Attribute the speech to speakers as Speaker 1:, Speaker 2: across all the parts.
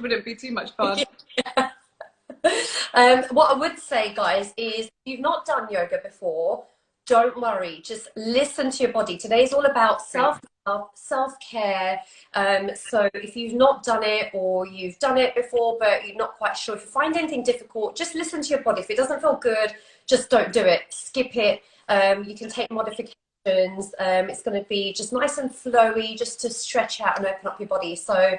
Speaker 1: Wouldn't be too much fun.
Speaker 2: Yeah. What I would say, guys, is if you've not done yoga before, don't worry. Just listen to your body. Today's all about self-love, self-care. So if you've not done it or you've done it before, but you're not quite sure, if you find anything difficult, just listen to your body. If it doesn't feel good, just don't do it. Skip it. You can take modifications. It's going to be just nice and flowy, just to stretch out and open up your body. So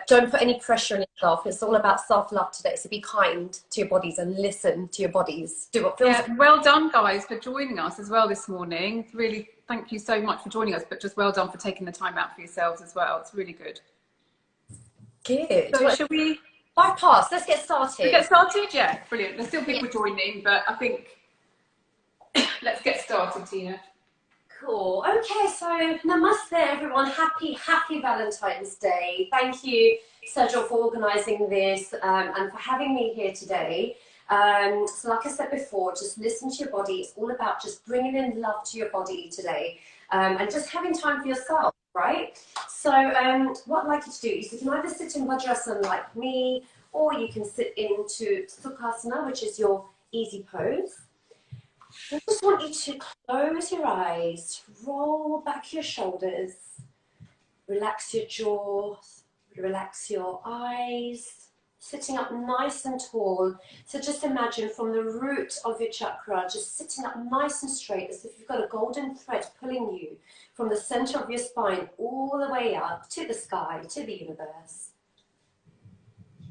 Speaker 2: don't put any pressure on yourself. It's all about self-love today. So be kind to your bodies and listen to your bodies. Do what feels good.
Speaker 1: Well done, guys, for joining us as well this morning. Really, thank you so much for joining us, but just well done for taking the time out for yourselves as well. It's really good.
Speaker 2: Good.
Speaker 1: So shall we
Speaker 2: bypass? Let's get started.
Speaker 1: We get started? Yeah, brilliant. There's still people joining, but I think let's get started, Tina.
Speaker 2: Cool. Okay, so namaste everyone. Happy Valentine's Day. Thank you, Sejal, for organising this and for having me here today. So like I said before, just listen to your body. It's all about just bringing in love to your body today and just having time for yourself, right? So what I'd like you to do is you can either sit in Vajrasana like me, or you can sit into Sukhasana, which is your easy pose. I just want you to close your eyes, roll back your shoulders, relax your jaw, relax your eyes, sitting up nice and tall. So just imagine from the root of your chakra, just sitting up nice and straight, as if you've got a golden thread pulling you from the center of your spine all the way up to the sky, to the universe.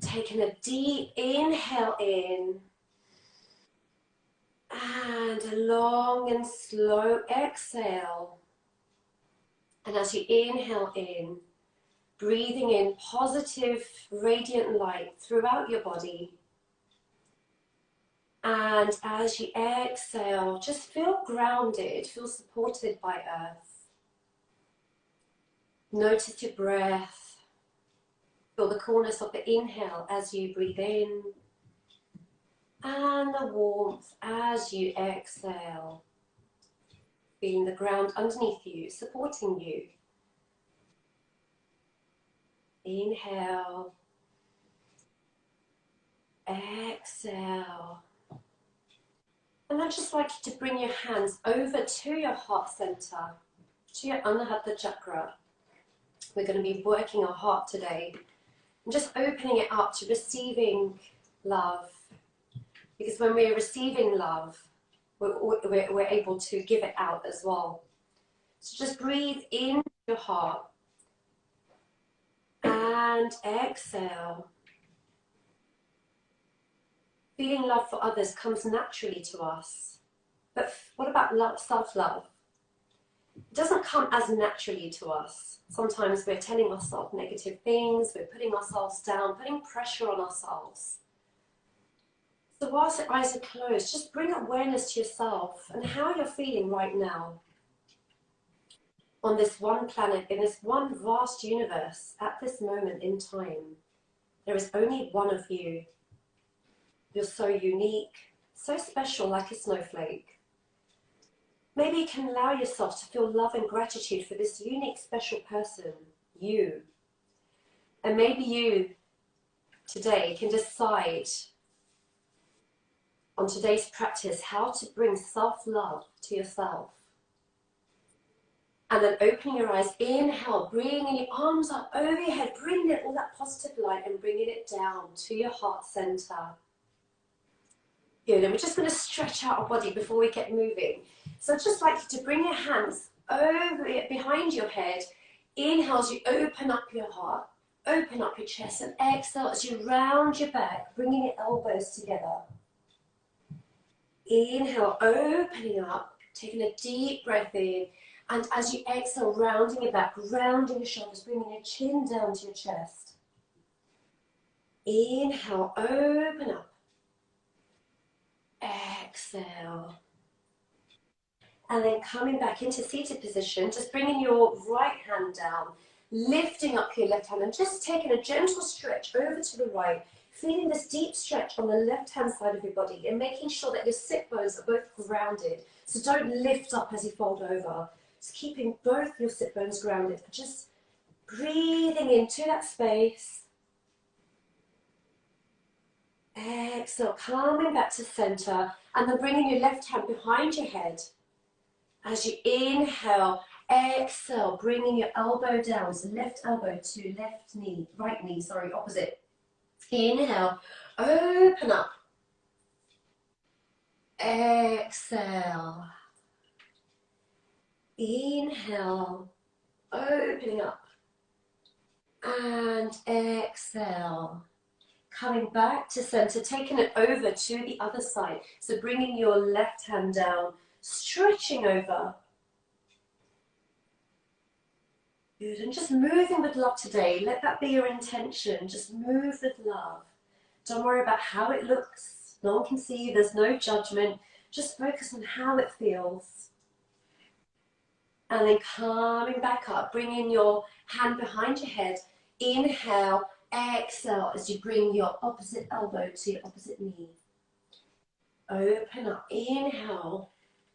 Speaker 2: Taking a deep inhale in. And a long and slow exhale. And as you inhale in, breathing in positive, radiant light throughout your body. And as you exhale, just feel grounded, feel supported by earth. Notice your breath. Feel the coolness of the inhale as you breathe in. And the warmth as you exhale, feeling the ground underneath you, supporting you. Inhale, exhale. And I'd just like you to bring your hands over to your heart center, to your Anahata chakra. We're going to be working our heart today, and just opening it up to receiving love. Because when we're receiving love, we're able to give it out as well. So just breathe in your heart and exhale. Feeling love for others comes naturally to us. But what about love, self-love? It doesn't come as naturally to us. Sometimes we're telling ourselves negative things, we're putting ourselves down, putting pressure on ourselves. So whilst your eyes are closed, just bring awareness to yourself and how you're feeling right now. On this one planet, in this one vast universe, at this moment in time, there is only one of you. You're so unique, so special, like a snowflake. Maybe you can allow yourself to feel love and gratitude for this unique, special person, you. And maybe you, today, can decide on today's practice how to bring self-love to yourself. And then opening your eyes, inhale, bringing your arms up over your head, bringing in all that positive light and bringing it down to your heart center. Good, and we're just going to stretch out our body before we get moving. So I'd just like you to bring your hands over it, behind your head. Inhale as you open up your heart, open up your chest, and exhale as you round your back, bringing your elbows together. Inhale, opening up, taking a deep breath in, and as you exhale, rounding your back, rounding your shoulders, bringing your chin down to your chest. Inhale, open up. Exhale. And then coming back into seated position, just bringing your right hand down, lifting up your left hand, and just taking a gentle stretch over to the right, feeling this deep stretch on the left-hand side of your body and making sure that your sit bones are both grounded. So don't lift up as you fold over. Just keeping both your sit bones grounded. Just breathing into that space Exhale, coming back to center, and then bringing your left hand behind your head. As you inhale, exhale, bringing your elbow down, so left elbow to left knee, right knee, sorry, opposite. Inhale, open up. Exhale. Inhale, opening up. And exhale. Coming back to center, taking it over to the other side. So bringing your left hand down, stretching over. Good, and just moving with love today. Let that be your intention. Just move with love. Don't worry about how it looks. No one can see you. There's no judgment. Just focus on how it feels. And then coming back up, bringing your hand behind your head. Inhale, exhale as you bring your opposite elbow to your opposite knee. Open up, inhale.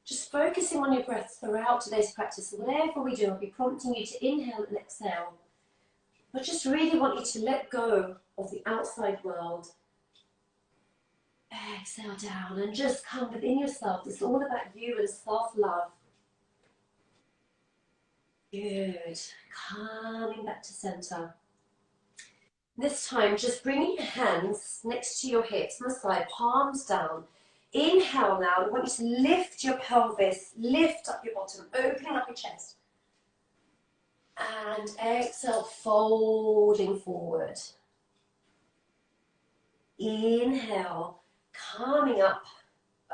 Speaker 2: Just focusing on your breath throughout today's practice. Whatever we do, I'll be prompting you to inhale and exhale. But just really want you to let go of the outside world. Exhale down and just come within yourself. It's all about you and self-love. Good. Coming back to center. This time, just bringing your hands next to your hips on the side, palms down. Inhale now. I want you to lift your pelvis, lift up your bottom, opening up your chest. And exhale, folding forward. Inhale, coming up,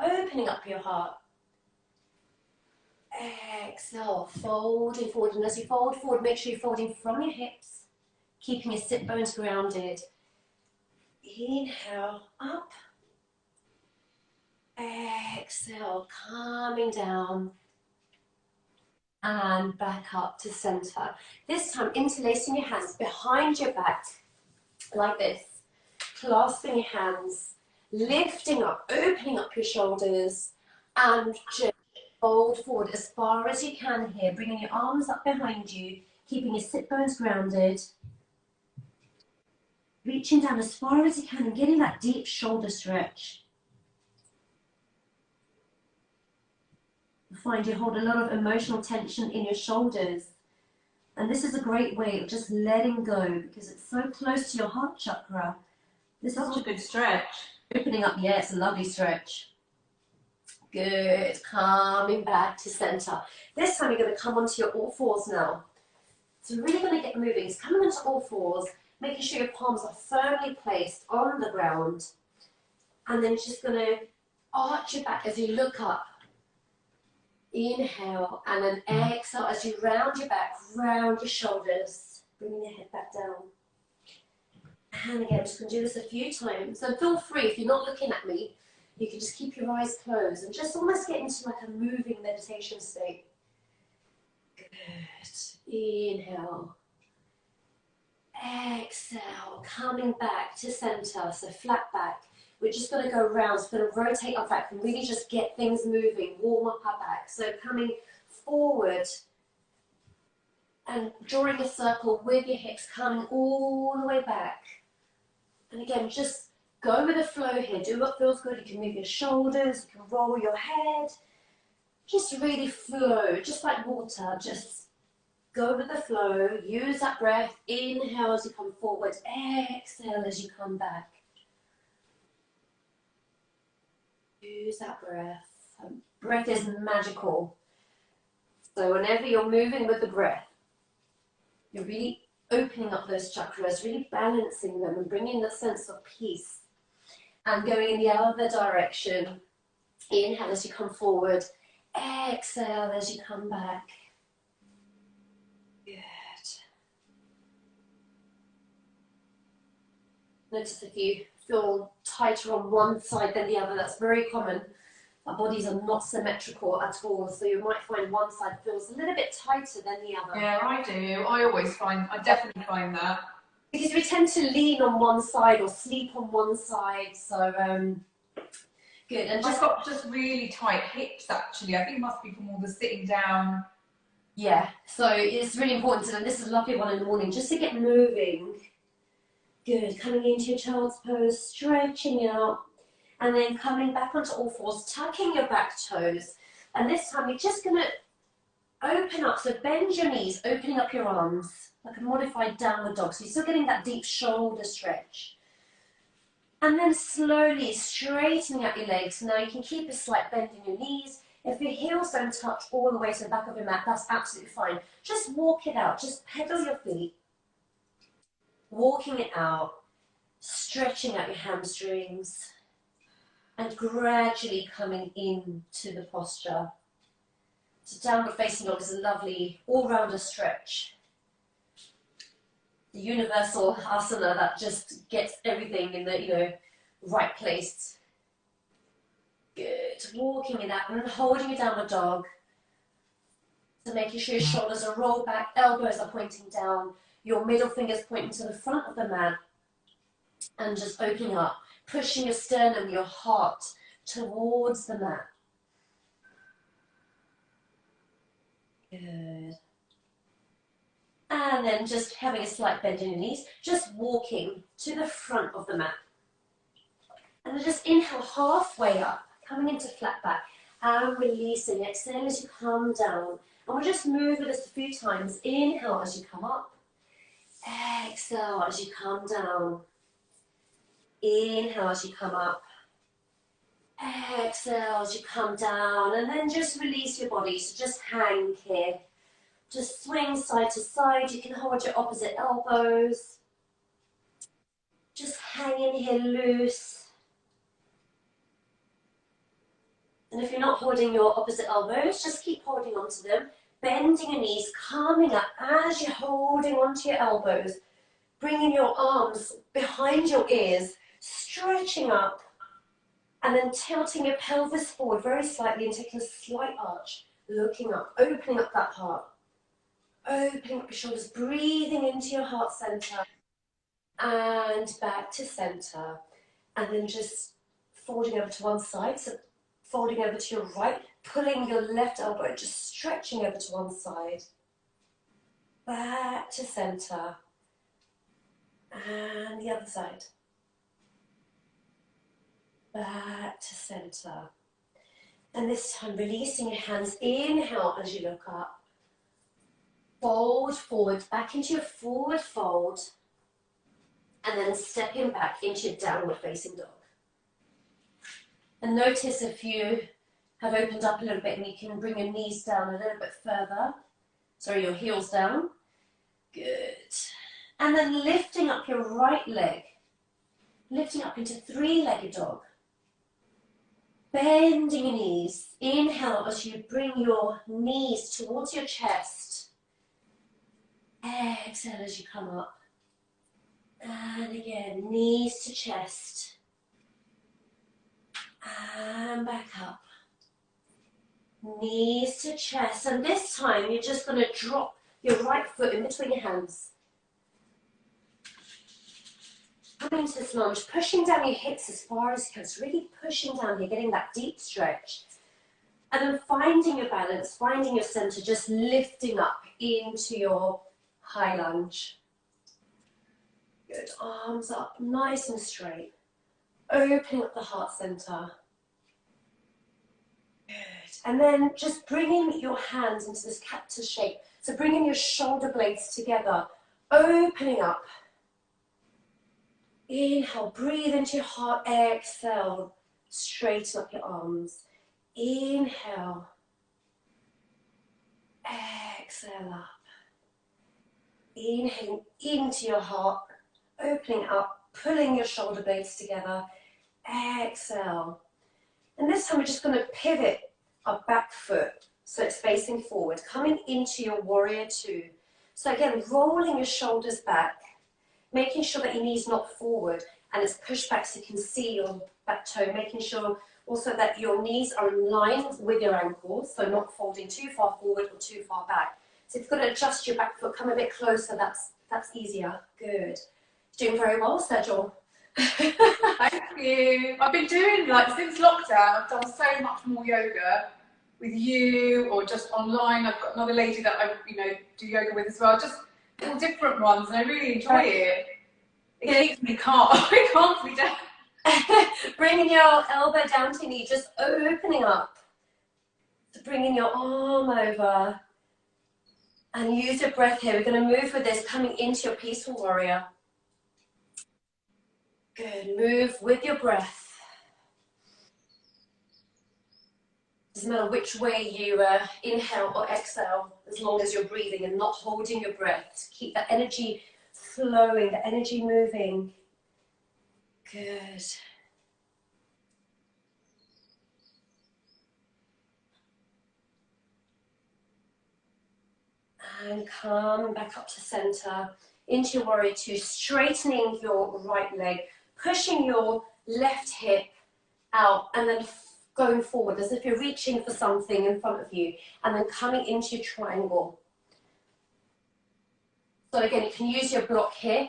Speaker 2: opening up your heart. Exhale, folding forward. And as you fold forward, make sure you're folding from your hips, keeping your sit bones grounded. Inhale, up. Exhale, calming down. And back up to center. This time, interlacing your hands behind your back, like this. Clasping your hands, lifting up, opening up your shoulders, and just fold forward as far as you can here, bringing your arms up behind you, keeping your sit bones grounded. Reaching down as far as you can and getting that deep shoulder stretch. You'll find you hold a lot of emotional tension in your shoulders. And this is a great way of just letting go because it's so close to your heart chakra. This is such a good stretch. Opening up, yeah, it's a lovely stretch. Good, coming back to center. This time you're going to come onto your all fours now. So we're really going to get moving. It's coming onto all fours, making sure your palms are firmly placed on the ground. And then just going to arch your back as you look up. Inhale, and then exhale as you round your back, round your shoulders, bringing your head back down. And again, I'm just going to do this a few times. So feel free, if you're not looking at me, you can just keep your eyes closed and just almost get into like a moving meditation state. Good. Inhale. Exhale, coming back to center, so flat back. We're just going to go around, so we're going to rotate our back and really just get things moving, warm up our back. So coming forward and drawing a circle with your hips, coming all the way back. And again, just go with the flow here. Do what feels good. You can move your shoulders, you can roll your head. Just really flow, just like water. Just go with the flow. Use that breath. Inhale as you come forward. Exhale as you come back. Use that breath. Breath is magical. So whenever you're moving with the breath, you're really opening up those chakras, really balancing them and bringing the sense of peace. And going in the other direction. Inhale as you come forward. Exhale as you come back. Good. Notice if you feel tighter on one side than the other. That's very common. Our bodies are not symmetrical at all, so you might find one side feels a little bit tighter than the other.
Speaker 1: Yeah, I do. I definitely find that.
Speaker 2: Because we tend to lean on one side or sleep on one side, so good. And
Speaker 1: I've got just really tight hips actually. I think it must be from all the sitting down.
Speaker 2: Yeah, so it's really important to, and this is a lovely one in the morning, just to get moving. Good, coming into your child's pose, stretching out. And then coming back onto all fours, tucking your back toes. And this time you're just going to open up. So bend your knees, opening up your arms, like a modified downward dog. So you're still getting that deep shoulder stretch. And then slowly straightening out your legs. Now you can keep a slight bend in your knees. If your heels don't touch all the way to the back of your mat, that's absolutely fine. Just walk it out. Just pedal your feet. Walking it out. Stretching out your hamstrings. And gradually coming into the posture. So downward facing dog is a lovely all-rounder stretch. The universal asana that just gets everything in the right place. Good. Walking it out and holding your downward dog. So making sure your shoulders are rolled back, elbows are pointing down, your middle fingers pointing to the front of the mat, and just opening up, pushing your sternum, your heart towards the mat. Good. And then just having a slight bend in your knees, just walking to the front of the mat. And then just inhale halfway up, coming into flat back, and releasing. Exhale as you come down. And we'll just move with us a few times. Inhale as you come up. Exhale as you come down. Inhale as you come up. Exhale as you come down. And then just release your body. So just hang here. Just swing side to side. You can hold your opposite elbows. Just hang in here loose. And if you're not holding your opposite elbows, just keep holding onto them. Bending your knees, coming up as you're holding onto your elbows. Bringing your arms behind your ears, stretching up. And then tilting your pelvis forward very slightly and taking a slight arch. Looking up, opening up that heart. Opening up your shoulders, breathing into your heart center and back to center. And then just folding over to one side, so folding over to your right, pulling your left elbow, just stretching over to one side. Back to center. And the other side. Back to center. And this time releasing your hands, inhale as you look up. Fold forward, back into your forward fold, and then stepping back into your downward facing dog. And notice if you have opened up a little bit and you can bring your knees down a little bit further. Sorry, your heels down. Good. And then lifting up your right leg, lifting up into three-legged dog. Bending your knees. Inhale as you bring your knees towards your chest. Exhale as you come up. And again, knees to chest. And back up. Knees to chest. And this time you're just going to drop your right foot in between your hands. Coming to this lunge, pushing down your hips as far as you can. So really pushing down here, getting that deep stretch. And then finding your balance, finding your center, just lifting up into your high lunge. Good. Arms up, nice and straight. Opening up the heart center. Good. And then just bringing your hands into this cactus shape. So bringing your shoulder blades together. Opening up. Inhale, breathe into your heart. Exhale, straighten up your arms. Inhale. Exhale up. Inhaling into your heart, opening up, pulling your shoulder blades together. Exhale. And this time we're just going to pivot our back foot so it's facing forward, coming into your warrior two. So again, rolling your shoulders back, making sure that your knee's not forward and it's pushed back so you can see your back toe, making sure also that your knees are in line with your ankles, so not folding too far forward or too far back. So if you've got to adjust your back foot, come a bit closer, that's easier. Good. Doing very well, Sejal.
Speaker 1: Thank you. I've been doing, since lockdown, I've done so much more yoga with you or just online. I've got another lady that I do yoga with as well, just all different ones, and I really enjoy it. It keeps me calm. It calms me down.
Speaker 2: Bringing your elbow down to your knee, just opening up. So bringing your arm over. And use your breath here. We're going to move with this, coming into your peaceful warrior. Good. Move with your breath. Doesn't matter which way you inhale or exhale, as long as you're breathing and not holding your breath. Keep that energy flowing, the energy moving. Good. And come back up to center, into your warrior two, straightening your right leg, pushing your left hip out, and then going forward as if you're reaching for something in front of you, and then coming into your triangle. So again, you can use your block here.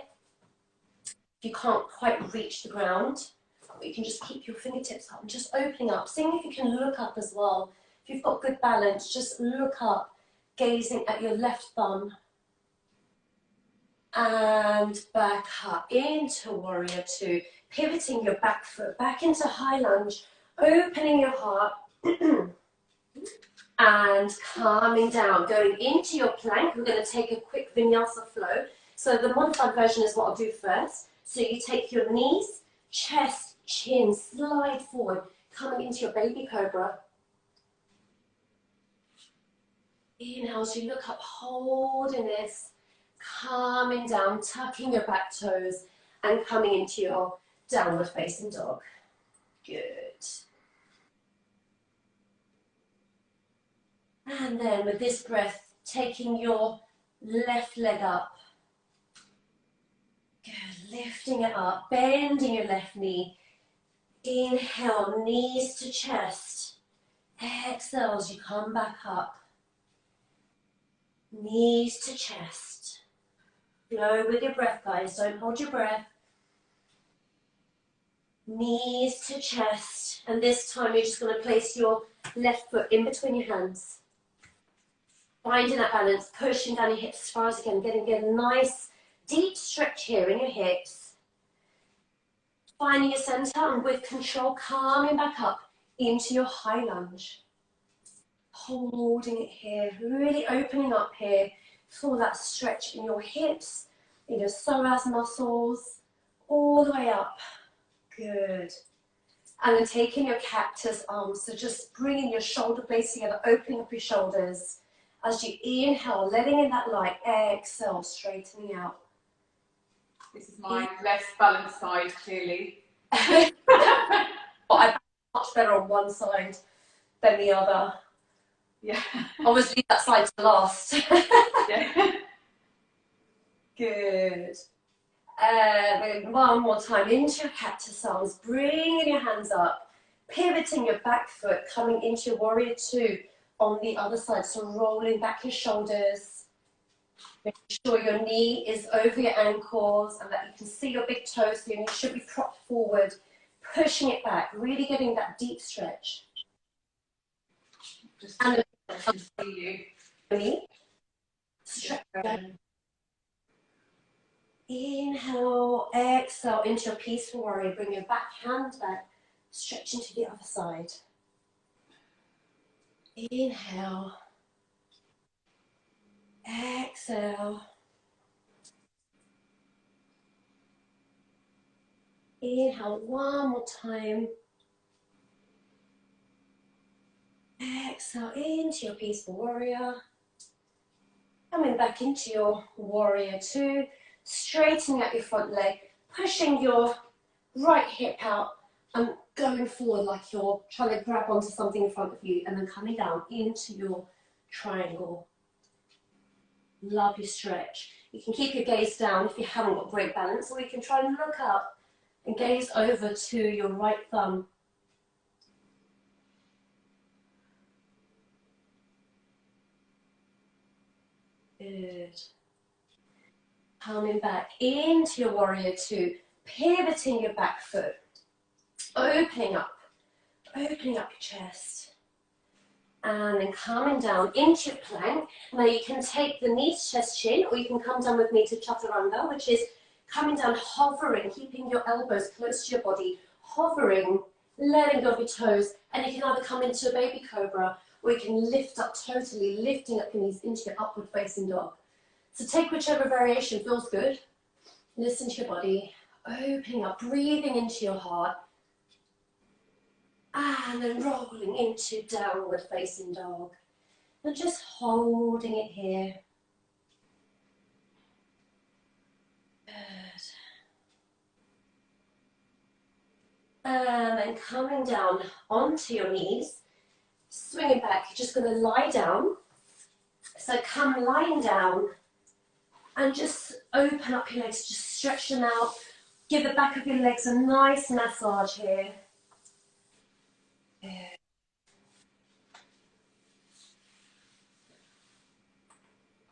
Speaker 2: If you can't quite reach the ground, you can just keep your fingertips up and just opening up, seeing if you can look up as well. If you've got good balance, just look up, gazing at your left thumb. And back up into warrior two, pivoting your back foot back into high lunge, opening your heart and calming down, going into your plank. We're going to take a quick vinyasa flow. So the modified version is what I'll do first. So you take your knees, chest, chin, slide forward, coming into your baby cobra. Inhale as you look up, holding this, calming down, tucking your back toes and coming into your downward facing dog. Good. And then with this breath, taking your left leg up. Good, lifting it up, bending your left knee. Inhale, knees to chest. Exhale as you come back up. Knees to chest. Flow with your breath, guys. Don't hold your breath. Knees to chest. And this time you're just going to place your left foot in between your hands. Finding that balance, pushing down your hips as far as you can. Getting a nice deep stretch here in your hips. Finding your center and with control, calming back up into your high lunge. Holding it here, really opening up here. Feel that stretch in your hips, in your psoas muscles, all the way up. Good. And then taking your cactus arms, so just bringing your shoulder blades together, opening up your shoulders. As you inhale, letting in that light, exhale, straightening out.
Speaker 1: This is my less balanced side, clearly.
Speaker 2: Well, I'm much better on one side than the other.
Speaker 1: Yeah.
Speaker 2: Always leave that side to last.
Speaker 1: Yeah.
Speaker 2: Good. Then one more time into your cactus arms, bringing your hands up, pivoting your back foot, coming into your warrior two on the other side. So rolling back your shoulders, making sure your knee is over your ankles and that you can see your big toes, so your knee should be propped forward, pushing it back, really getting that deep stretch.
Speaker 1: Just
Speaker 2: and
Speaker 1: to see
Speaker 2: you. Stretch. Inhale, exhale into your peaceful warrior. Bring your back hand back, stretch into the other side. Inhale, exhale. Inhale one more time. Exhale into your peaceful warrior. Coming back into your warrior two. Straightening out your front leg, pushing your right hip out and going forward like you're trying to grab onto something in front of you, and then coming down into your triangle. Lovely stretch. You can keep your gaze down if you haven't got great balance, or you can try and look up and gaze over to your right thumb. Good. Coming back into your warrior two, pivoting your back foot, opening up your chest, and then coming down into your plank. Now you can take the knees, chest, chin, or you can come down with me to chaturanga, which is coming down, hovering, keeping your elbows close to your body, hovering, letting go of your toes, and you can either come into a baby cobra or you can lift up totally, lifting up your knees into your upward facing dog. So take whichever variation feels good. Listen to your body, opening up, breathing into your heart, and then rolling into downward facing dog. And just holding it here. Good. And then coming down onto your knees, swinging back, you're just going to lie down. So come lying down and just open up your legs, just stretch them out. Give the back of your legs a nice massage here. Good.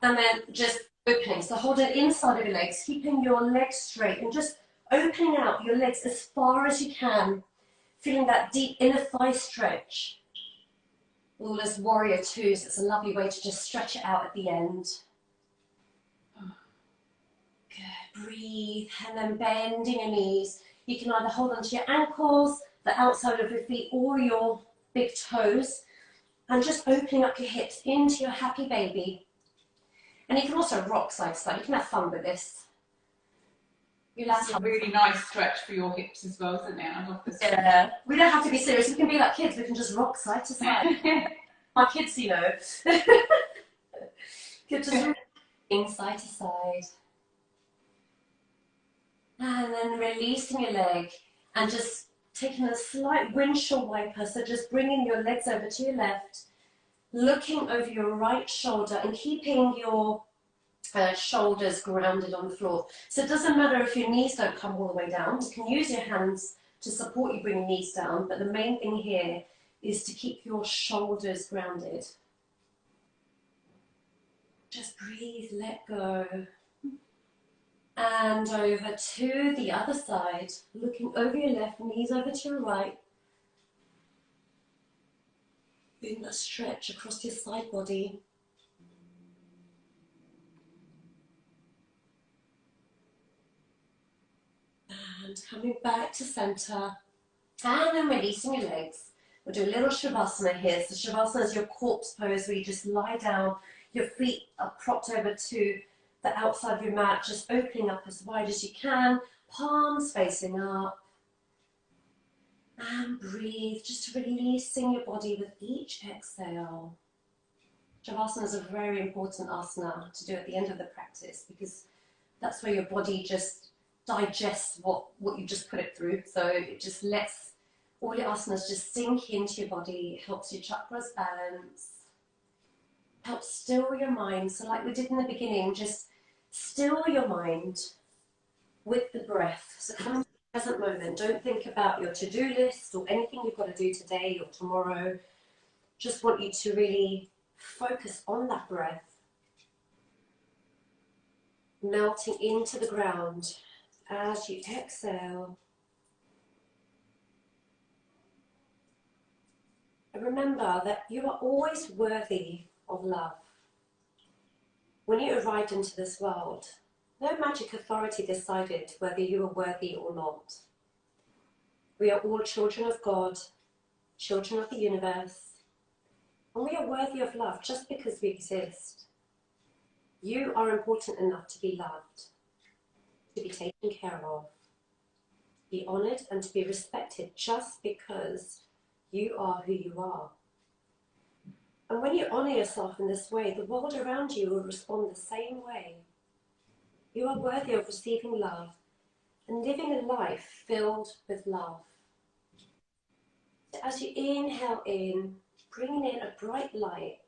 Speaker 2: And then just opening, so hold it inside of your legs, keeping your legs straight and just opening out your legs as far as you can, feeling that deep inner thigh stretch. All this warrior twos, it's a lovely way to just stretch it out at the end. Good, breathe, and then bending your knees. You can either hold onto your ankles, the outside of your feet, or your big toes, and just opening up your hips into your happy baby. And you can also rock side to side. You can have fun with this.
Speaker 1: That's a really nice stretch for your hips as well, isn't it? I love this.
Speaker 2: Yeah. We don't have to be serious. We can be like kids. We can just rock side to side. My kids, you know. Just side to side. And then releasing your leg and just taking a slight windshield wiper. So just bringing your legs over to your left, looking over your right shoulder and keeping your shoulders grounded on the floor. So it doesn't matter if your knees don't come all the way down. You can use your hands to support you bring your knees down, but the main thing here is to keep your shoulders grounded. Just breathe, let go. And over to the other side, looking over your left, knees over to your right. Doing a stretch across your side body. And coming back to center. And then releasing your legs. We'll do a little Shavasana here. So Shavasana is your corpse pose where you just lie down, your feet are propped over to the outside of your mat, just opening up as wide as you can, palms facing up. And breathe, just releasing your body with each exhale. Shavasana is a very important asana to do at the end of the practice because that's where your body just digests what you just put it through. So it just lets all your asanas just sink into your body, helps your chakras balance, helps still your mind. So like we did in the beginning, just still your mind with the breath. So come to the present moment. Don't think about your to-do list or anything you've got to do today or tomorrow. Just want you to really focus on that breath. Melting into the ground as you exhale. And remember that you are always worthy of love. When you arrived into this world, no magic authority decided whether you were worthy or not. We are all children of God, children of the universe, and we are worthy of love just because we exist. You are important enough to be loved, to be taken care of, to be honoured and to be respected just because you are who you are. And when you honour yourself in this way, the world around you will respond the same way. You are worthy of receiving love and living a life filled with love. So as you inhale in, bringing in a bright light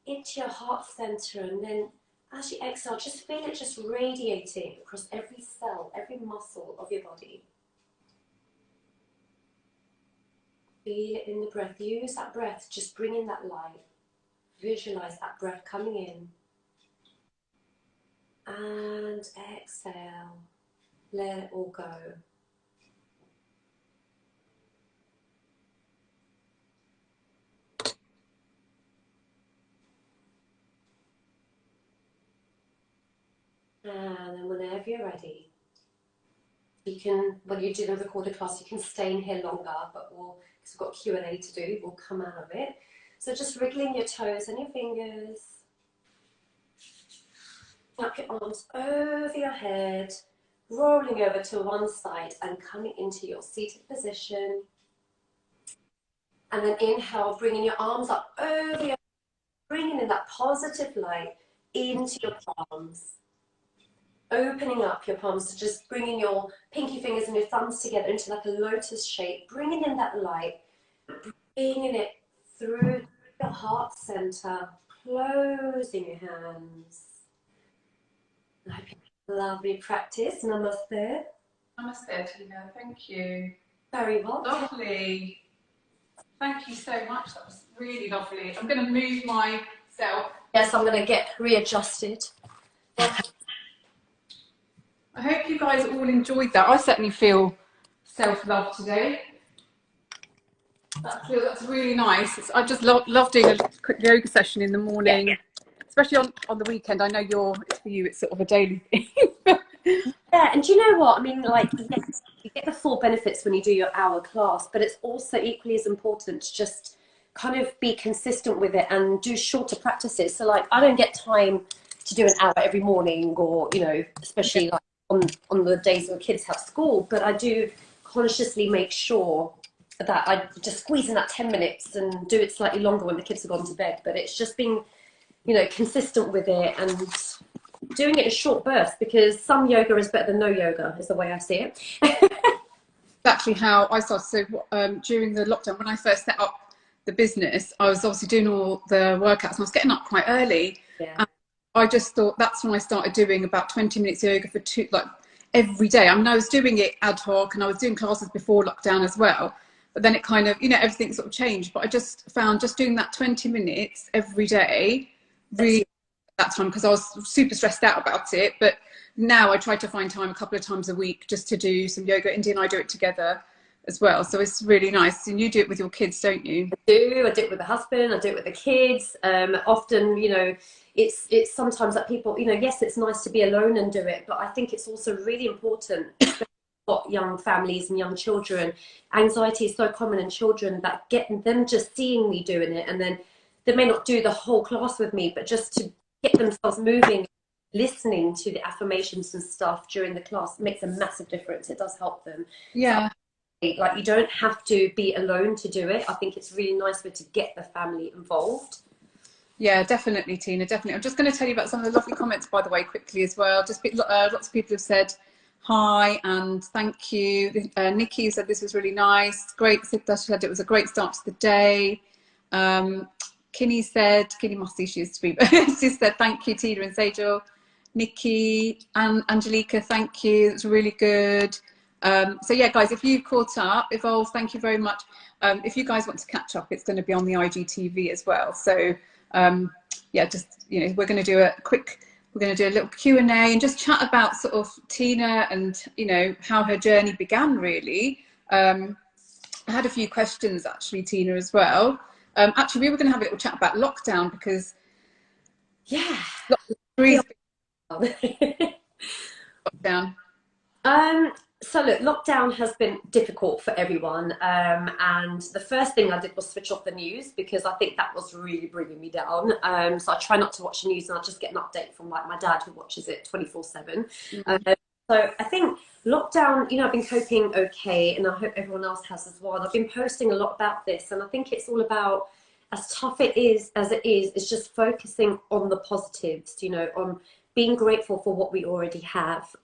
Speaker 2: into your heart center, and then as you exhale, just feel it just radiating across every cell, every muscle of your body. Feel it in the breath. Use that breath, just bring in that light. Visualize that breath coming in. And exhale. Let it all go. And then whenever you're ready, You can, when you do the recorded class, you can stay in here longer, but because we've got Q&A to do, we'll come out of it. So just wriggling your toes and your fingers. Up your arms over your head, rolling over to one side and coming into your seated position. And then inhale, bringing your arms up over your, bringing in that positive light into your palms. Opening up your palms, so just bringing your pinky fingers and your thumbs together into like a lotus shape, bringing in that light, bringing it through your heart center, closing your hands. I hope you have a lovely practice. Namaste.
Speaker 1: Namaste, Tina. Thank you.
Speaker 2: Very well.
Speaker 1: Lovely. Thank you so much. That was really lovely. I'm going to move myself.
Speaker 2: Yes, I'm going to get readjusted.
Speaker 1: I hope you guys all enjoyed that. I certainly feel self-love today. That's really nice. I just love doing a quick yoga session in the morning, especially on the weekend. I know for you, it's sort of a daily thing.
Speaker 2: Yeah, and do you know what? I mean, like, yes, you get the full benefits when you do your hour class, but it's also equally as important to just kind of be consistent with it and do shorter practices. So, like, I don't get time to do an hour every morning, or, you know, especially like on the days when kids have school, but I do consciously make sure that I just squeeze in that 10 minutes and do it slightly longer when the kids have gone to bed. But it's just being, you know, consistent with it and doing it in short bursts, because some yoga is better than no yoga, is the way I see it.
Speaker 1: Actually how I started. So during the lockdown, when I first set up the business, I was obviously doing all the workouts and I was getting up quite early.
Speaker 2: Yeah.
Speaker 1: And I just thought that's when I started doing about 20 minutes yoga for every day. I mean, I was doing it ad hoc and I was doing classes before lockdown as well. But then it kind of, you know, everything sort of changed. But I just found just doing that 20 minutes every day really at that time, because I was super stressed out about it. But now I try to find time a couple of times a week just to do some yoga. India and I do it together as well. So it's really nice. And you do it with your kids, don't you?
Speaker 2: I do it with the husband, I do it with the kids. Often, you know, it's sometimes that people, you know, yes, it's nice to be alone and do it, but I think it's also really important for young families and young children. Anxiety is so common in children that getting them just seeing me doing it, and then they may not do the whole class with me, but just to get themselves moving, listening to the affirmations and stuff during the class makes a massive difference. It does help them.
Speaker 1: Yeah.
Speaker 2: So, like, you don't have to be alone to do it. I think it's really nice to get the family involved.
Speaker 1: Yeah, definitely, Tina, definitely. I'm just going to tell you about some of the lovely comments, by the way, quickly as well. Just lots of people have said hi and thank you. Nikki said this was really nice. Great. Siddha said it was a great start to the day. Kinney must see she is sweet. She said thank you, Tina and Sejal. Nikki and Angelica, thank you. It's really good. So yeah, guys, if you caught up, Evolve, thank you very much. If you guys want to catch up, it's going to be on the IGTV as well. So yeah, just, you know, we're going to do a little Q&A and just chat about sort of Tina and, you know, how her journey began, really. I had a few questions actually, Tina, as well. Actually, we were going to have a little chat about lockdown, because
Speaker 2: yeah,
Speaker 1: lockdown.
Speaker 2: So look, lockdown has been difficult for everyone, and the first thing I did was switch off the news, because I think that was really bringing me down. So I try not to watch the news, and I just get an update from like my dad, who watches it 24/7. So I think lockdown, you know, I've been coping okay, and I hope everyone else has as well. And I've been posting a lot about this, and I think it's all about, as tough it is as it is, it's just focusing on the positives, you know, on being grateful for what we already have.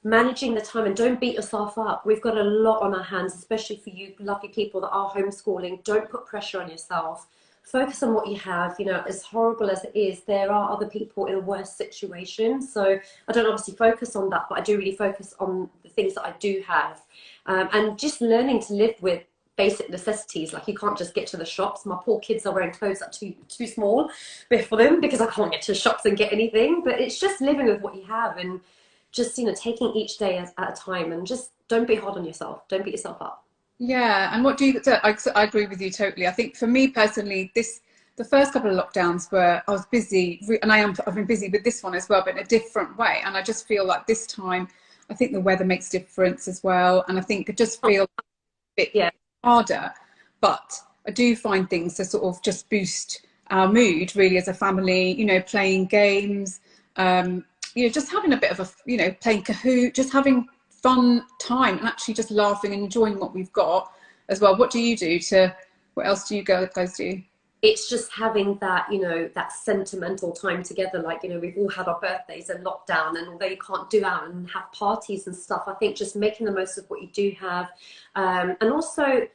Speaker 2: Managing the time, and don't beat yourself up. We've got a lot on our hands, especially for you lucky people that are homeschooling. Don't put pressure on yourself. Focus on what you have. You know, as horrible as it is, there are other people in a worse situation. So I don't obviously focus on that, but I do really focus on the things that I do have. And just learning to live with basic necessities. Like, you can't just get to the shops. My poor kids are wearing clothes that are too small for them, because I can't get to the shops and get anything. But it's just living with what you have, and just, you know, taking each day at a time, and just don't be hard on yourself. Don't beat yourself up.
Speaker 1: Yeah, and what do you? I agree with you totally. I think for me personally, the first couple of lockdowns were, I was busy, and I've been busy with this one as well, but in a different way. And I just feel like this time I think the weather makes a difference as well. And I think it just feels a bit
Speaker 2: Yeah.
Speaker 1: harder. But I do find things to sort of just boost our mood really as a family, you know, playing games, you know, just having a bit of a, you know, playing Kahoot, just having fun time and actually just laughing and enjoying what we've got as well. What do you do to, what else do you guys do?
Speaker 2: It's just having that, you know, that sentimental time together. Like, you know, we've all had our birthdays and lockdown, and although you can't do out and have parties and stuff, I think just making the most of what you do have. And also,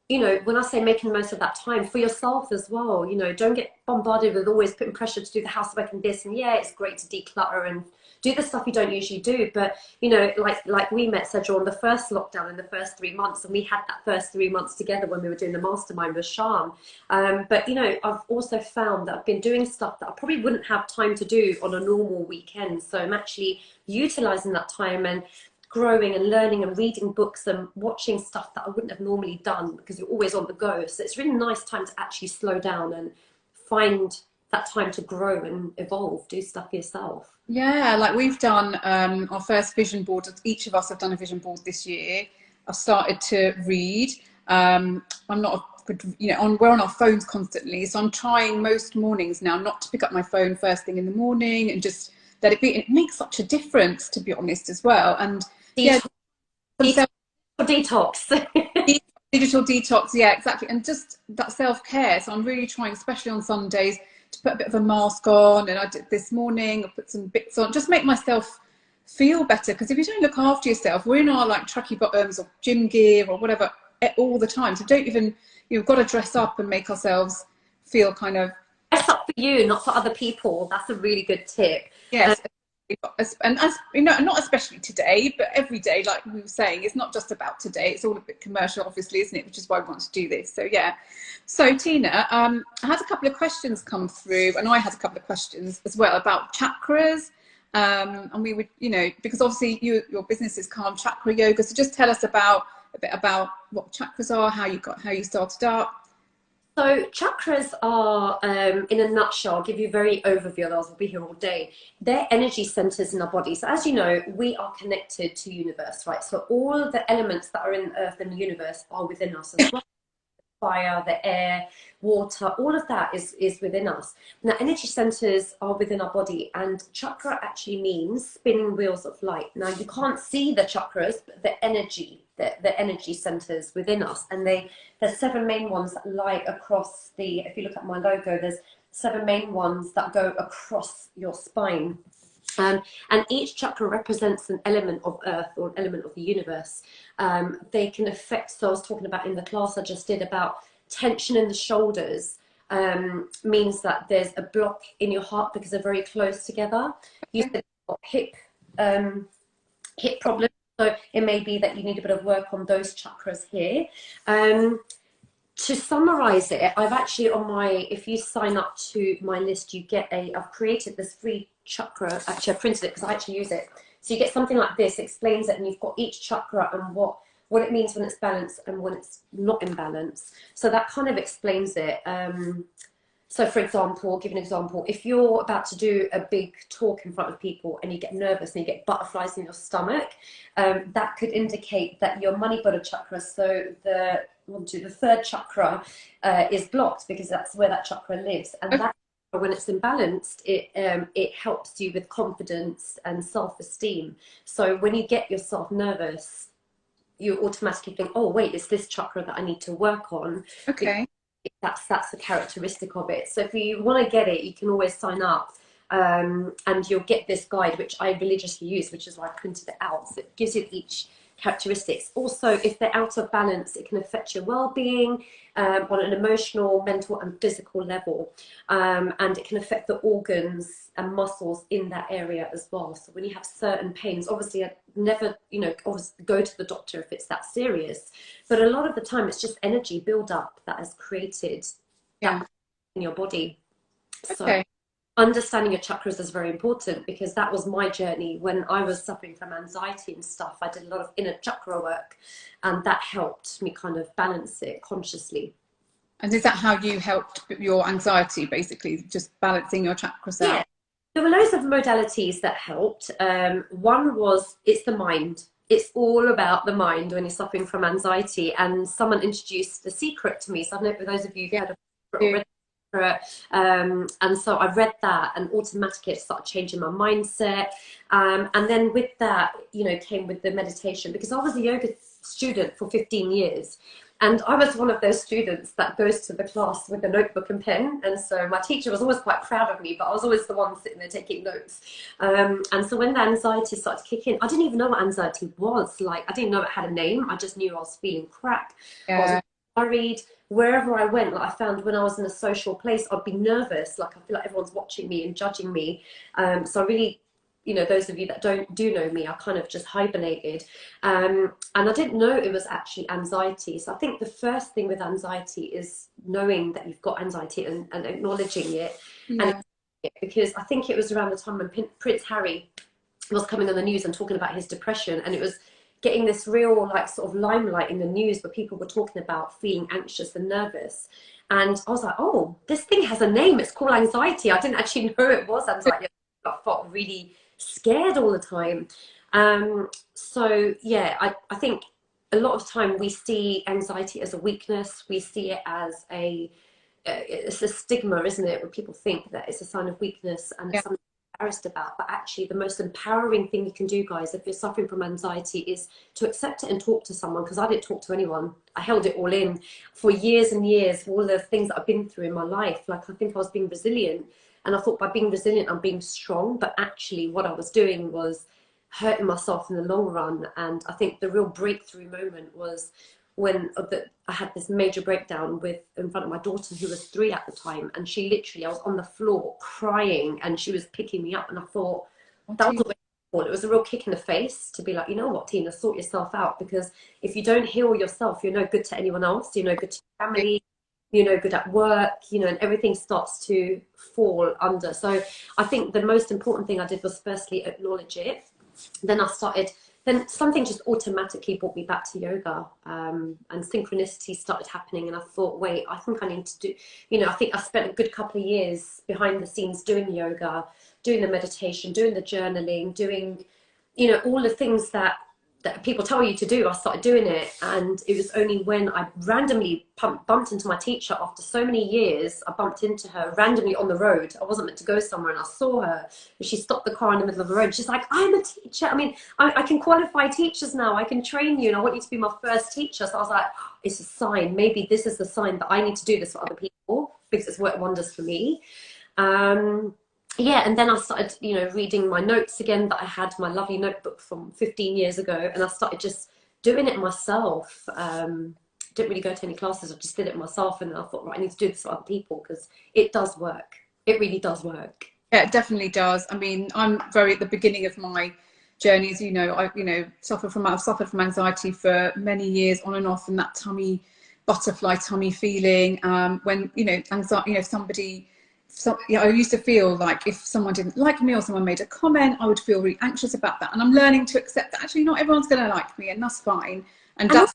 Speaker 2: you know, when I say making the most of that time for yourself as well, you know, don't get bombarded with always putting pressure to do the housework and this, and yeah, it's great to declutter and do the stuff you don't usually do, but you know, like we met Sejal on the first lockdown in the first 3 months, and we had that first 3 months together when we were doing the mastermind with Sham. But you know, I've also found that I've been doing stuff that I probably wouldn't have time to do on a normal weekend, so I'm actually utilizing that time and growing and learning and reading books and watching stuff that I wouldn't have normally done because you're always on the go. So it's really nice time to actually slow down and find that time to grow and evolve, do stuff yourself.
Speaker 1: Yeah, like we've done our first vision board. Each of us have done a vision board this year. I've started to read. I'm not a good, you know, we're on our phones constantly, so I'm trying most mornings now not to pick up my phone first thing in the morning and just let it be. And it makes such a difference, to be honest, as well. And yeah,
Speaker 2: detox.
Speaker 1: Digital detox, yeah, exactly. And just that self-care. So I'm really trying, especially on Sundays, to put a bit of a mask on. And I did this morning, I put some bits on, just make myself feel better. Because if you don't look after yourself, we're in our like tracky bottoms or gym gear or whatever all the time. So don't even, you've got to dress up and make ourselves feel kind of...
Speaker 2: Dress up for you, not for other people. That's a really good tip.
Speaker 1: Yes. And as you know, not especially today, but every day, like we were saying, it's not just about today. It's all a bit commercial, obviously, isn't it? Which is why we want to do this. So yeah. So Tina, I had a couple of questions come through, and I had a couple of questions as well about chakras. And we would, you know, because obviously your business is Calm Chakra Yoga. So just tell us a bit about what chakras are, how you started up.
Speaker 2: So chakras are, in a nutshell, I'll give you a very overview, otherwise we'll be here all day. They're energy centers in our body. So as you know, we are connected to universe, right? So all of the elements that are in Earth and the universe are within us as well. Fire, the air, water, all of that is within us. Now, energy centers are within our body, and chakra actually means spinning wheels of light. Now, you can't see the chakras, but the energy centers within us, and there's 7 main ones that lie across the, if you look at my logo, there's 7 main ones that go across your spine. And each chakra represents an element of Earth or an element of the universe. They can affect, so I was talking about in the class I just did about tension in the shoulders, means that there's a block in your heart because they're very close together. You said you've got hip problems, so it may be that you need a bit of work on those chakras here. To summarize it, I've actually on my, if you sign up to my list, you get I've created this free chakra, actually I printed it because I actually use it. So you get something like this, explains it, and you've got each chakra and what it means when it's balanced and when it's not in balance. So that kind of explains it. So for example, I'll give you an example. If you're about to do a big talk in front of people and you get nervous and you get butterflies in your stomach, that could indicate that your money butter chakra, so the 3rd chakra, is blocked because that's where that chakra lives. And that, when it's imbalanced, it helps you with confidence and self-esteem. So when you get yourself nervous, you automatically think, oh wait, it's this chakra that I need to work on.
Speaker 1: Okay.
Speaker 2: That's the characteristic of it. So if you want to get it, you can always sign up, and you'll get this guide, which I religiously use, which is why I printed it out. So it gives you each characteristics. Also, if they're out of balance, it can affect your well-being on an emotional, mental and physical level, and it can affect the organs and muscles in that area as well. So when you have certain pains, obviously I never, you know, obviously go to the doctor if it's that serious, but a lot of the time it's just energy build-up that has created that in your body. So understanding your chakras is very important, because that was my journey when I was suffering from anxiety and stuff. I did a lot of inner chakra work, and that helped me kind of balance it consciously.
Speaker 1: And is that how you helped your anxiety, basically, just balancing your chakras out?
Speaker 2: There were loads of modalities that helped. One was, it's the mind. It's all about the mind when you're suffering from anxiety. And someone introduced The Secret to me. So I don't know for those of you who've heard of it. And so I read that, and automatically it started changing my mindset. And then with that, you know, came with the meditation, because I was a yoga student for 15 years. And I was one of those students that goes to the class with a notebook and pen. And so my teacher was always quite proud of me, but I was always the one sitting there taking notes. And so when the anxiety started to kick in, I didn't even know what anxiety was. Like, I didn't know it had a name. I just knew I was feeling crap. I was worried. Wherever I went, like I found when I was in a social place, I'd be nervous. Like, I feel like everyone's watching me and judging me. So I really, you know, those of you that do know me, I kind of just hibernated. And I didn't know it was actually anxiety. So I think the first thing with anxiety is knowing that you've got anxiety and acknowledging it. And because I think it was around the time when Prince Harry was coming on the news and talking about his depression, and it was getting this real, like, sort of limelight in the news where people were talking about feeling anxious and nervous. And I was like, oh, this thing has a name. It's called anxiety. I didn't actually know it was anxiety. I felt really scared all the time. So yeah, I think a lot of time we see anxiety as a weakness. We see it as it's a stigma, isn't it, where people think that it's a sign of weakness and it's something embarrassed about. But actually the most empowering thing you can do, guys, if you're suffering from anxiety, is to accept it and talk to someone. Because I didn't talk to anyone. I held it all in for years and years, all the things that I've been through in my life. Like, I think I was being resilient, and I thought by being resilient I'm being strong, but actually what I was doing was hurting myself in the long run. And I think the real breakthrough moment was when I had this major breakdown in front of my daughter, who was 3 at the time, and she literally, I was on the floor crying and she was picking me up, and I thought, that was it was a real kick in the face to be like, you know what, Tina, sort yourself out, because if you don't heal yourself, you're no good to anyone else, you're no good to your family, you're no good at work, you know, and everything starts to fall under. So I think the most important thing I did was firstly acknowledge it. Then something just automatically brought me back to yoga, and synchronicity started happening. And I thought, wait, I think I need to do, you know, I think I spent a good couple of years behind the scenes doing yoga, doing the meditation, doing the journaling, doing, you know, all the things that people tell you to do. I started doing it, and it was only when I randomly bumped into my teacher after so many years. I bumped into her randomly on the road. I wasn't meant to go somewhere, and I saw her, and she stopped the car in the middle of the road. She's like, I'm a teacher. I mean, I can qualify teachers now. I can train you, and I want you to be my first teacher. So I was like, it's a sign. Maybe this is the sign that I need to do this for other people, because it's worked wonders for me. Yeah, and then I started, you know, reading my notes again that I had, my lovely notebook from 15 years ago, and I started just doing it myself. Didn't really go to any classes, I just did it myself, and I thought, right, I need to do this for other people, because it does work. It really does work.
Speaker 1: Yeah, it definitely does. I mean, I'm very at the beginning of my journey, as you know. I've suffered from anxiety for many years, on and off, and that butterfly tummy feeling. When, you know, anxiety, you know, I used to feel like if someone didn't like me or someone made a comment, I would feel really anxious about that. And I'm learning to accept that actually not everyone's going to like me, and that's fine. And that's,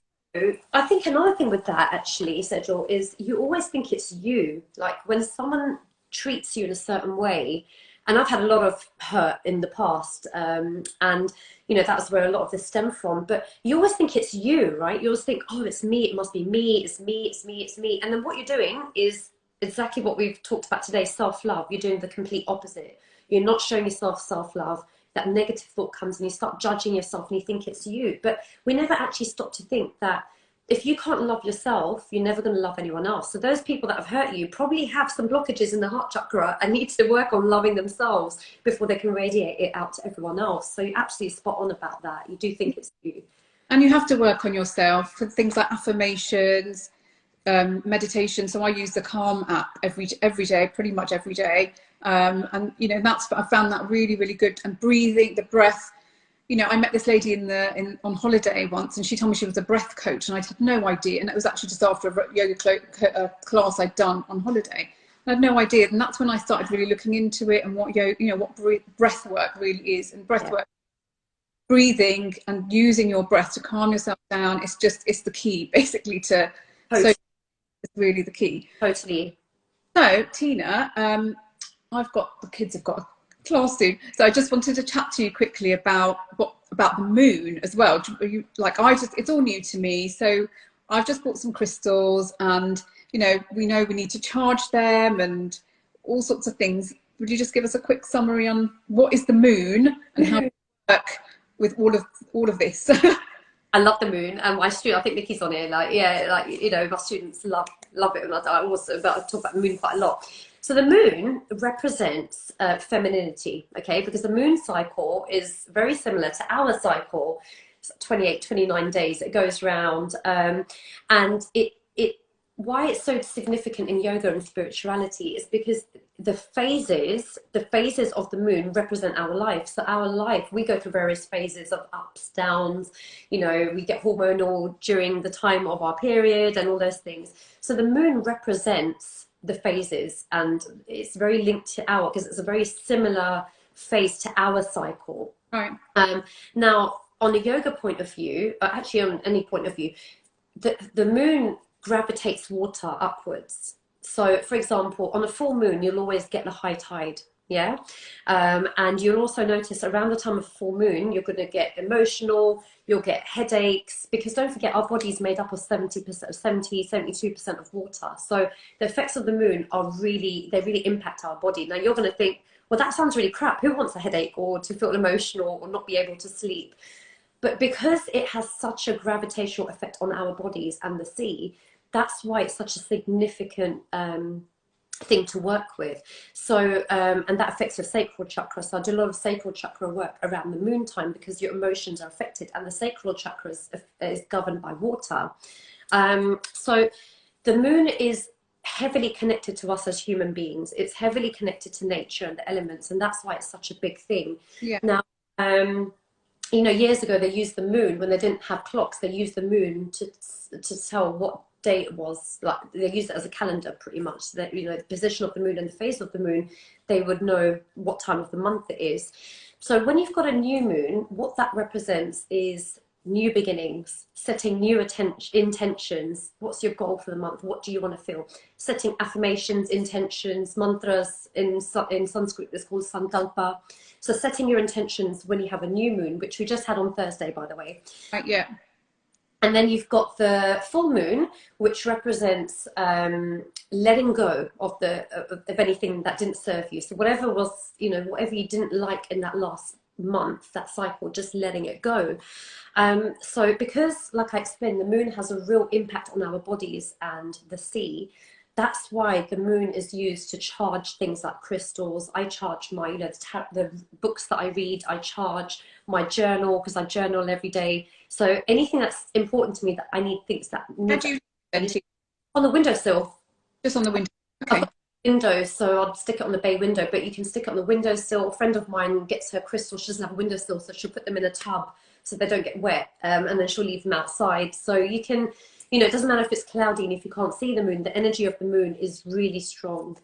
Speaker 2: I think another thing with that, actually, Sejal, is you always think it's you. Like, when someone treats you in a certain way, and I've had a lot of hurt in the past, and, you know, that's where a lot of this stemmed from. But you always think it's you, right? You always think, oh, it's me, it must be me, it's me, it's me, it's me. And then what you're doing is exactly what we've talked about today, self-love. You're doing the complete opposite. You're not showing yourself self-love. That negative thought comes and you start judging yourself and you think it's you. But we never actually stop to think that if you can't love yourself, you're never going to love anyone else. So those people that have hurt you probably have some blockages in the heart chakra and need to work on loving themselves before they can radiate it out to everyone else. So you're absolutely spot on about that. You do think it's you.
Speaker 1: And you have to work on yourself for things like affirmations, meditation. So I use the Calm app every day, pretty much every day. And, you know, I found that really, really good. And breathing, the breath. You know, I met this lady on holiday once, and she told me she was a breath coach, and I had no idea. And it was actually just after a yoga class I'd done on holiday. I had no idea, and that's when I started really looking into it and what breath work really is. And breath work, breathing and using your breath to calm yourself down. It's the key, basically, to.
Speaker 2: Totally.
Speaker 1: So it's really the key.
Speaker 2: Totally.
Speaker 1: So Tina, the kids have got a class soon. So I just wanted to chat to you quickly about the moon as well. It's all new to me. So I've just bought some crystals, and we know we need to charge them and all sorts of things. Would you just give us a quick summary on what is the moon and how it work with all of this?
Speaker 2: I love the moon, and my student, I think Nikki's on here, my students love it, and I also talk about the moon quite a lot. So the moon represents femininity, okay, because the moon cycle is very similar to our cycle. It's 28, 29 days it goes round, and why it's so significant in yoga and spirituality is because the phases of the moon represent our life. So our life, we go through various phases of ups, downs, we get hormonal during the time of our period and all those things. So the moon represents the phases, and it's very linked to because it's a very similar phase to our cycle.
Speaker 1: Right.
Speaker 2: Now, on a yoga point of view, actually on any point of view, the moon gravitates water upwards. So, for example, on a full moon, you'll always get the high tide, yeah? And you'll also notice around the time of full moon, you're going to get emotional, you'll get headaches, because don't forget, our body's made up of 72% of water. So the effects of the moon they really impact our body. Now, you're going to think, well, that sounds really crap. Who wants a headache or to feel emotional or not be able to sleep? But because it has such a gravitational effect on our bodies and the sea, that's why it's such a significant thing to work with. So, and that affects your sacral chakra. So I do a lot of sacral chakra work around the moon time because your emotions are affected, and the sacral chakra is governed by water. So the moon is heavily connected to us as human beings. It's heavily connected to nature and the elements, and that's why it's such a big thing.
Speaker 1: Yeah.
Speaker 2: Now, years ago they used the moon when they didn't have clocks. They used the moon to tell what day it was. Like, they used it as a calendar pretty much. So that the position of the moon and the phase of the moon, they would know what time of the month it is. So when you've got a new moon, what that represents is new beginnings, setting new intentions. What's your goal for the month? What do you want to feel? Setting affirmations, intentions, mantras. In Sanskrit it's called sankalpa. So setting your intentions when you have a new moon, which we just had on Thursday, by the way.
Speaker 1: Right, yeah.
Speaker 2: And then you've got the full moon, which represents letting go of anything that didn't serve you. So whatever was, whatever you didn't like in that last month, that cycle, just letting it go. So because, like I explained, the moon has a real impact on our bodies and the sea. That's why the moon is used to charge things like crystals. I charge my, the books that I read. I charge my journal because I journal every day. So anything that's important to me that I need things that on the windowsill.
Speaker 1: Just on the window. Okay.
Speaker 2: Window, so I'd stick it on the bay window, but you can stick it on the windowsill. A friend of mine gets her crystals. She doesn't have a windowsill, so she'll put them in a tub so they don't get wet, and then she'll leave them outside. So you can, it doesn't matter if it's cloudy and if you can't see the moon, the energy of the moon is really strong,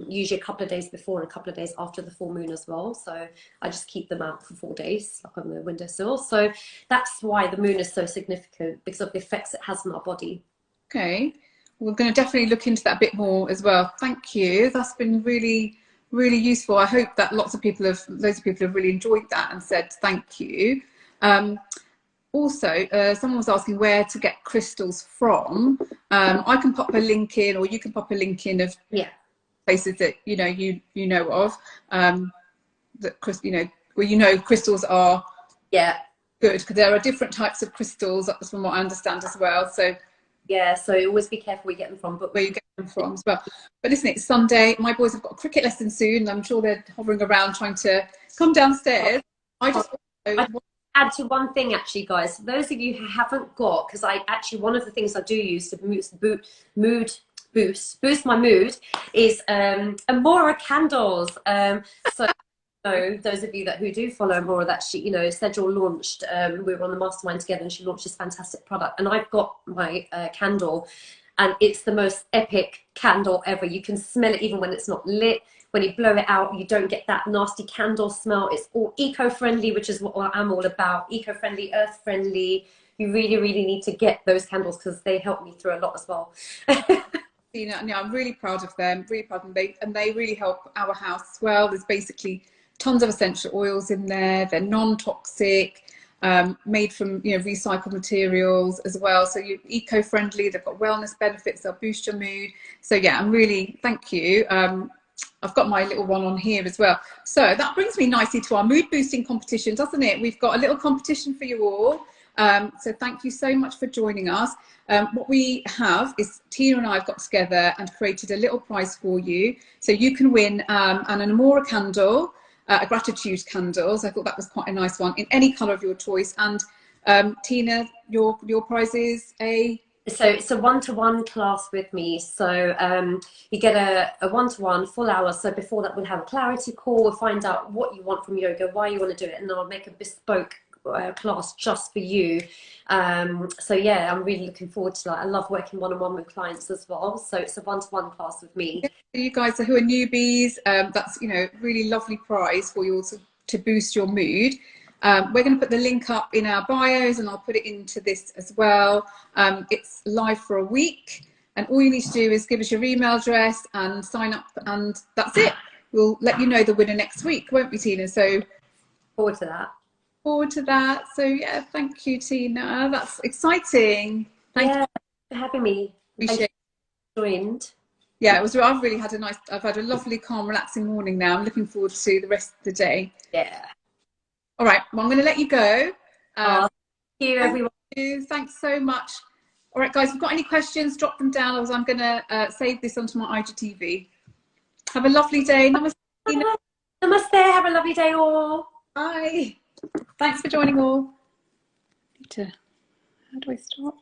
Speaker 2: usually a couple of days before and a couple of days after the full moon as well. So I just keep them out for 4 days, like on the windowsill. So that's why the moon is so significant, because of the effects it has on our body.
Speaker 1: Okay. We're going to definitely look into that a bit more as well. Thank you. That's been really, really useful. I hope that loads of people have really enjoyed that and said thank you. Also, someone was asking where to get crystals from. I can pop a link in, or you can pop a link in of places that you know of. That crystals are good, because there are different types of crystals, from what I understand as well. So.
Speaker 2: Yeah, so always be careful where you get them from, but
Speaker 1: where you get them from as well. But listen, it's Sunday. My boys have got a cricket lesson soon. I'm sure they're hovering around trying to come downstairs. I'd
Speaker 2: add to one thing, actually, guys. For those of you who haven't got, because one of the things I do use to boost my mood is Amaura candles. So those of you who do follow Amaura, that she, Sejal launched, we were on the mastermind together, and she launched this fantastic product. And I've got my candle, and it's the most epic candle ever. You can smell it even when it's not lit. When you blow it out, you don't get that nasty candle smell. It's all eco-friendly, which is what I'm all about. Eco-friendly, earth-friendly. You really, really need to get those candles because they help me through a lot as well.
Speaker 1: I'm really proud of them. Really proud of them. They really help our house as well. There's basically tons of essential oils in there. They're non-toxic, made from recycled materials as well. So you're eco-friendly. They've got wellness benefits. They'll boost your mood. So yeah, I'm really, thank you. I've got my little one on here as well. So that brings me nicely to our mood boosting competition, doesn't it? We've got a little competition for you all. So thank you so much for joining us. What we have is Tina and I have got together and created a little prize for you. So you can win an Amaura candle, a gratitude candle. So I thought that was quite a nice one in any colour of your choice. And Tina, your prize is a...
Speaker 2: So it's a one-to-one class with me. So you get a one-to-one full hour. So before that, we'll have a clarity call. We'll find out what you want from yoga, why you want to do it, and then I'll make a bespoke class just for you. So yeah, I'm really looking forward to that. I love working one-on-one with clients as well. So it's a one-to-one class with me.
Speaker 1: You guys who are newbies, that's really lovely prize for you also to boost your mood. We're going to put the link up in our bios, and I'll put it into this as well. It's live for a week, and all you need to do is give us your email address and sign up, and that's it. We'll let you know the winner next week, won't we, Tina? So
Speaker 2: forward to that.
Speaker 1: So yeah, thank you, Tina. That's exciting. Thank you
Speaker 2: for having me.
Speaker 1: Appreciate
Speaker 2: you joined.
Speaker 1: Yeah, I've had a lovely, calm, relaxing morning now. I'm looking forward to the rest of the day.
Speaker 2: Yeah.
Speaker 1: All right, well, I'm going to let you go.
Speaker 2: Thank you, everyone.
Speaker 1: Thanks so much. All right, guys, if you've got any questions, drop them down, as I'm going to save this onto my IGTV. Have a lovely day. Namaste.
Speaker 2: Namaste. Have a lovely day, all.
Speaker 1: Bye. Thanks for joining all. How do I stop?